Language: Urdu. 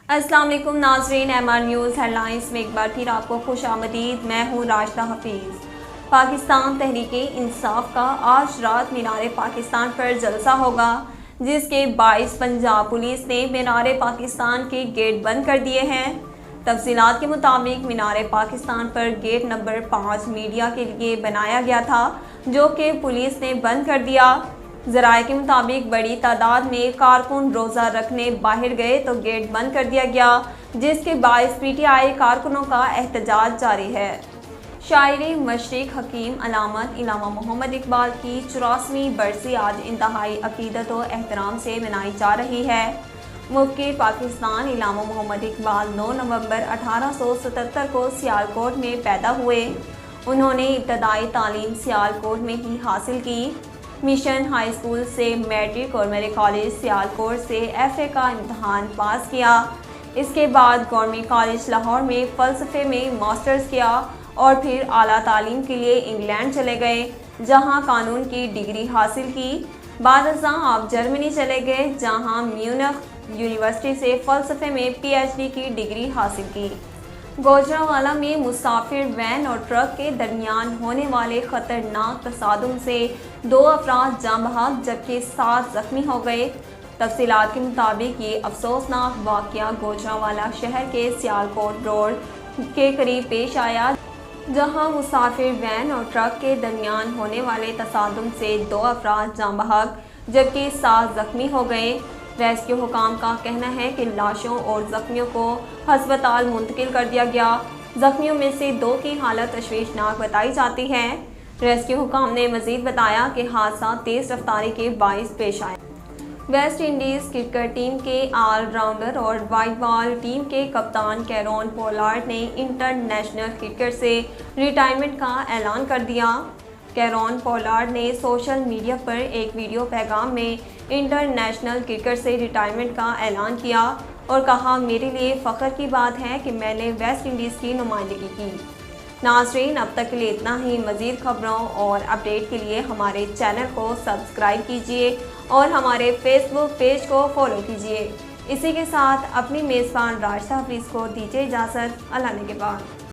السلام علیکم ناظرین، M R news headlines میں ایک بار پھر آپ کو خوش آمدید۔ میں ہوں راشدہ حفیظ۔ پاکستان تحریک انصاف کا آج رات مینار پاکستان پر جلسہ ہوگا، جس کے باعث پنجاب پولیس نے مینار پاکستان کے گیٹ بند کر دیے ہیں۔ تفصیلات کے مطابق مینار پاکستان پر گیٹ نمبر 5 میڈیا کے لیے بنایا گیا تھا، جو کہ پولیس نے بند کر دیا۔ ذرائع کے مطابق بڑی تعداد میں کارکن روزہ رکھنے باہر گئے تو گیٹ بند کر دیا گیا، جس کے باعث پی ٹی آئی کارکنوں کا احتجاج جاری ہے۔ شاعر مشرق حکیم علامہ محمد اقبال کی 84ویں برسی آج انتہائی عقیدت و احترام سے منائی جا رہی ہے۔ مفکر پاکستان علامہ محمد اقبال 9 نومبر 1877 کو سیالکوٹ میں پیدا ہوئے۔ انہوں نے ابتدائی تعلیم سیالکوٹ میں ہی حاصل کی۔ مشن ہائی اسکول سے میٹرک اور میرے کالج سیالکوٹ سے ایف اے کا امتحان پاس کیا۔ اس کے بعد گورنمنٹ کالج لاہور میں فلسفے میں ماسٹرز کیا اور پھر اعلیٰ تعلیم کے لیے انگلینڈ چلے گئے، جہاں قانون کی ڈگری حاصل کی۔ بعد ازاں آپ جرمنی چلے گئے، جہاں میونخ یونیورسٹی سے فلسفے میں پی ایچ ڈی کی ڈگری حاصل کی۔ گوجرانوالہ میں مسافر وین اور ٹرک کے درمیان ہونے والے خطرناک تصادم سے 2 افراد جاں بحق جبکہ 7 زخمی ہو گئے۔ تفصیلات کے مطابق یہ افسوسناک واقعہ گوجرانوالہ شہر کے سیالکوٹ روڈ کے قریب پیش آیا، جہاں مسافر وین اور ٹرک کے درمیان ہونے والے تصادم سے 2 افراد جاں بحق جبکہ 7 زخمی ہو گئے۔ ریسکیو حکام کا کہنا ہے کہ لاشوں اور زخمیوں کو ہسپتال منتقل کر دیا گیا۔ زخمیوں میں سے 2 کی حالت تشویشناک بتائی جاتی ہے۔ ریسکیو حکام نے مزید بتایا کہ حادثہ تیز رفتاری کے باعث پیش آیا۔ ویسٹ انڈیز کرکٹ ٹیم کے آل راؤنڈر اور وائٹ بال ٹیم کے کپتان کیرون پولارڈ نے انٹرنیشنل کرکٹ سے ریٹائرمنٹ کا اعلان کر دیا۔ کیرون پولارڈ نے سوشل میڈیا پر ایک ویڈیو پیغام میں انٹرنیشنل کرکٹ سے ریٹائرمنٹ کا اعلان کیا اور کہا، میرے لیے فخر کی بات ہے کہ میں نے ویسٹ انڈیز کی نمائندگی کی۔ ناظرین، اب تک کے لیے اتنا ہی۔ مزید خبروں اور اپڈیٹ کے لیے ہمارے چینل کو سبسکرائب کیجیے اور ہمارے فیس بک پیج کو فالو کیجیے۔ اسی کے ساتھ اپنی میزبان راشدہ حفیظ کو دیجیے اجازت۔ اللہ نے کے بعد۔